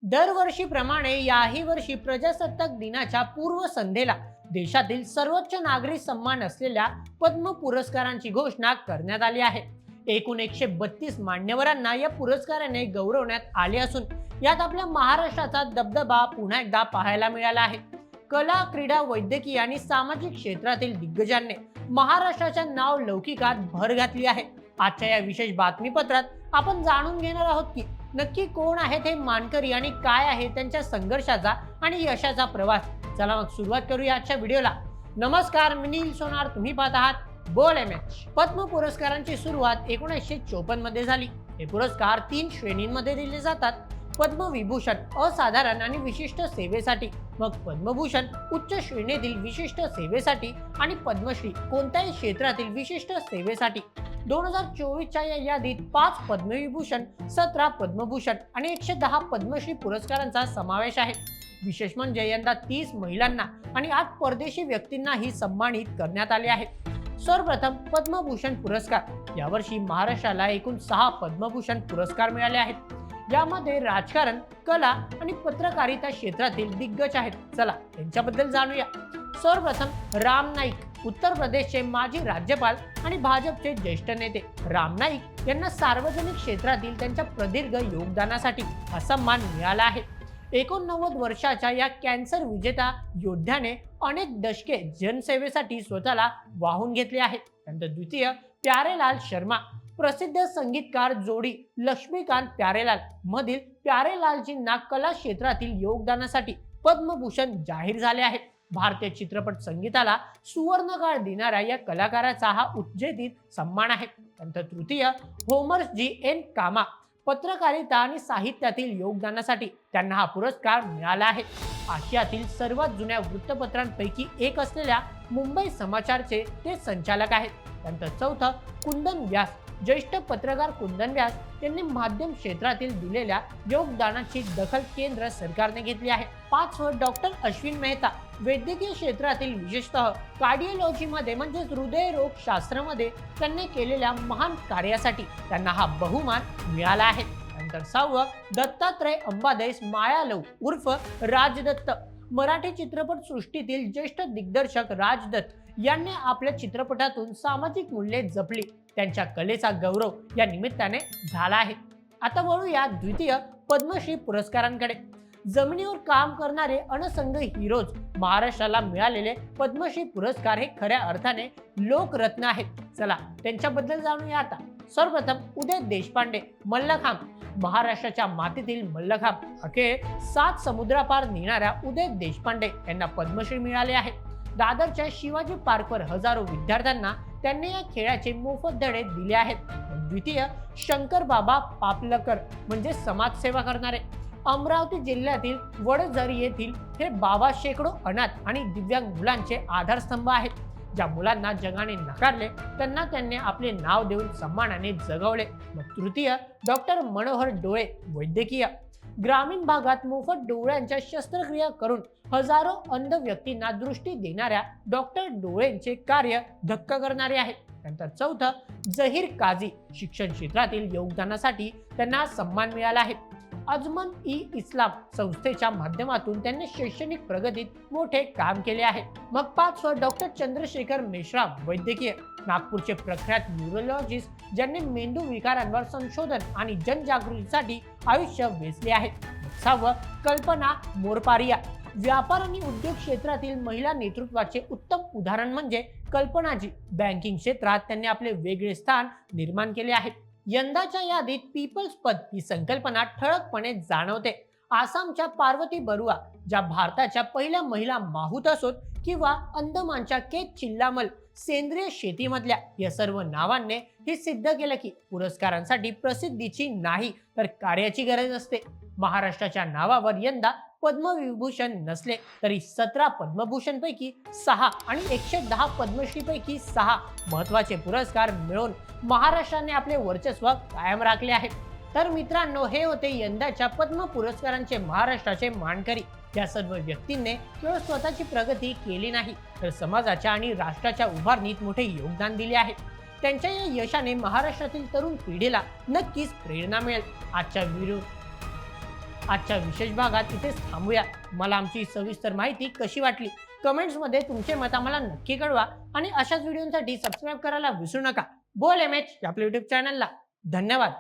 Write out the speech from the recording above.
दरवर्षीप्रमाणे याही वर्षी प्रजासत्ताक दिनाच्या पूर्वसंध्येला देशातील सर्वोच्च नागरी सन्मान असलेल्या पद्म पुरस्कारांची घोषणा करण्यात आली आहे. एकूण 132 मान्यवरांना या पुरस्काराने गौरवण्यात आले असून यात आपल्या महाराष्ट्राचा दबदबा पुन्हा एकदा पाहायला मिळाला आहे. कला, क्रीडा, वैद्यकीय आणि सामाजिक क्षेत्रातील दिग्गजांनी महाराष्ट्राच्या नाव लौकिकात भर घातली आहे. आजच्या या विशेष बातमीपत्रात आपण जाणून घेणार आहोत की नक्की कोण आहेत हे मानकरी आणि काय आहे त्यांच्या संघर्षाचा आणि यशाचा प्रवास. चला मग सुरुवात करूया आजच्या व्हिडिओला. नमस्कार, मी नील सोनार, तुम्ही पाहत आहात बोल एमएच. पद्म पुरस्कारांची सुरुवात 1954 मध्ये झाली. हे पुरस्कार 3 श्रेणींमध्ये दिले जातात: पद्मविभूषण असाधारण आणि विशिष्ट सेवेसाठी, मग पद्मभूषण उच्च श्रेणीतील विशिष्ट सेवेसाठी आणि पद्मश्री कोणत्याही क्षेत्रातील विशिष्ट सेवेसाठी. 2024च्या या यादीत 5 पद्मविभूषण, 17 पद्मभूषण आणि 110 पद्मश्री पुरस्कारांचा समावेश आहे. विशेष म्हणजे यंदा 30 महिलांना आणि 8 परदेशी व्यक्तींनाही सन्मानित करण्यात आले आहे. सर्वप्रथम पद्मभूषण पुरस्कार. यावर्षी महाराष्ट्राला एकूण 6 पद्मभूषण पुरस्कार मिळाले आहेत. यामध्ये राजकारण, कला आणि पत्रकारिता क्षेत्रातील दिग्गज आहेत. चला त्यांच्याबद्दल जाणूया. सर्वप्रथम राम नाईक, उत्तर प्रदेशचे माजी राज्यपाल आणि भाजपचे ज्येष्ठ नेते. राम नाईक यांना सार्वजनिक क्षेत्रातील त्यांच्या प्रदीर्घ योगदानासाठी हा सन्मान मिळाला आहे. 89 वर्षाच्या या कॅन्सर विजेता योद्ध्याने अनेक दशके जनसेवेसाठी स्वतःला वाहून घेतले आहेत. त्यानंतर द्वितीय प्यारेलाल शर्मा, प्रसिद्ध संगीतकार जोडी लक्ष्मीकांत प्यारेलाल मधील प्यारेलालजींना कला क्षेत्रातील योगदानासाठी पद्मभूषण जाहीर झाले आहेत. भारतीय चित्रपट संगीताला सुवर्णकाळ देणाऱ्या या कलाकाराचा हा उच्चेजित सन्मान आहे. त्यानंतर तृतीय होमर्स जी एन कामा, पत्रकारिता आणि साहित्यातील योगदानासाठी त्यांना हा पुरस्कार मिळाला आहे. आशियातील सर्वात जुन्या वृत्तपत्रांपैकी एक असलेल्या मुंबई समाचारचे ते संचालक आहेत. त्यानंतर चौथं कुंदन व्यास, ज्येष्ठ पत्रकार कुंदन व्यास यांनी माध्यम क्षेत्रातील दिलेल्या योगदानाची दखल केंद्र सरकारने घेतली आहे. 5वं डॉक्टर अश्विन मेहता, वैद्यकीय क्षेत्रातील विशेषतः कार्डिओलॉजीमध्ये म्हणजेच हृदयरोग शास्त्रामध्ये त्यांनी केलेल्या महान कार्यासाठी त्यांना हा बहुमान मिळाला आहे. नंतर 6वं दत्तात्रय अंबादेस मायालव उर्फ राजदत्त, मराठी चित्रपट सृष्टीतील ज्येष्ठ दिग्दर्शक राजदत्त यांनी आपल्या चित्रपटातून सामाजिक मूल्ये जपली. त्यांच्या कलेचा गौरव या निमित्ताने झाला आहे. आता वळूया द्वितीय पद्मश्री पुरस्कारांकडे. जमिनीवर काम करणारे अनसंग हिरोज महाराष्ट्राला मिळालेले पद्मश्री पुरस्कार हे खऱ्या अर्थाने लोकरत्न आहेत. चला त्यांच्याबद्दल जाणूया आता. सर्वप्रथम उदय देशपांडे, मल्लखांब, महाराष्ट्राच्या मातीतील मल्लखांब. अखेर 7 समुद्रापार नेणाऱ्या उदय देशपांडे यांना पद्मश्री मिळाले आहे. दादरच्या शिवाजी पार्कवर हजारो विद्यार्थ्यांना त्यांनी या खेळाचे मोफत धडे दिले आहेत. द्वितीय शंकर बाबा पापलकर म्हणजे समाजसेवा करणारे. अमरावती जिल्ह्यातील वडझरी येथील हे बाबा शेकडो अनाथ आणि दिव्यांग मुलांचे आधारस्तंभ आहेत. ज्या मुलांना जगाने नाकारले त्यांना त्यांनी आपले नाव देऊन सन्मानाने जगवले. मग तृतीय डॉक्टर मनोहर डोळे, वैद्यकीय. ग्रामीण भागात मोफत डोळ्यांच्या शस्त्रक्रिया करून हजारो अंध व्यक्तींना दृष्टी देणाऱ्या डॉक्टर डोळेंचे कार्य धक्का करणारे आहे. नंतर चौथं जहीर काझी, शिक्षण क्षेत्रातील योगदानासाठी त्यांना सन्मान मिळाला आहे. अजमन ई इस्लाम संस्थेच्या माध्यमातून त्यांनी शैक्षणिक प्रगतीत मोठे काम केले आहे. मग 5वं डॉक्टर चंद्रशेखर मेश्राम, वैद्यकीय. नागपूरचे प्रख्यात न्यूरोलॉजिस्ट ज्यांनी मेंदू विकारांवर संशोधन आणि जनजागृतीसाठी आयुष्य वेचले आहे. 6वं कल्पना मोरपारिया, व्यापार आणि उद्योग क्षेत्रातील महिला नेतृत्वाचे उत्तम उदाहरण म्हणजे कल्पनाजी. बँकिंग क्षेत्रात त्यांनी आपले वेगळे स्थान निर्माण केले आहे. यंदाच्या यादीत पीपल्स पद ही संकल्पना ठळकपणे जाणवते. आसामच्या पार्वती बरुआ, ज्या भारताच्या पहिल्या महिला माहूत असोत, किंवा अंदमानच्या के चिल्लामल, सेंद्रिय शेतीमधल्या, या सर्व नावांनी हे सिद्ध केलं की पुरस्कारांसाठी प्रसिद्धीची नाही तर कार्याची गरज असते. महाराष्ट्राच्या नावावर यंदा पद्मविभूषण नसले तरी 17 पद्मभूषण पैकी 6 आणि 110 पद्मश्री पैकी 6 महत्वाचे पुरस्कार मिळवून महाराष्ट्राने आपले वर्चस्व कायम राखले आहे. तर मित्रांनो, हे होते यंदाच्या पद्म पुरस्कारांचे महाराष्ट्राचे मानकरी. या सर्व व्यक्तींनी केवळ स्वतःची प्रगती केली नाही तर समाजाच्या आणि राष्ट्राच्या उभारणीत मोठे योगदान दिले आहे. त्यांच्या या यशाने महाराष्ट्रातील तरुण पिढीला नक्कीच प्रेरणा मिळेल. आजच्या व्हिडिओ आजच्या विशेष भागात इथेच थांबूया. मला आमची सविस्तर माहिती कशी वाटली कमेंट्समध्ये तुमचे मत आम्हाला नक्की कळवा आणि अशाच व्हिडिओसाठी सबस्क्राईब करायला विसरू नका. बोल एमएच आपल्या युट्यूब चॅनलला. धन्यवाद.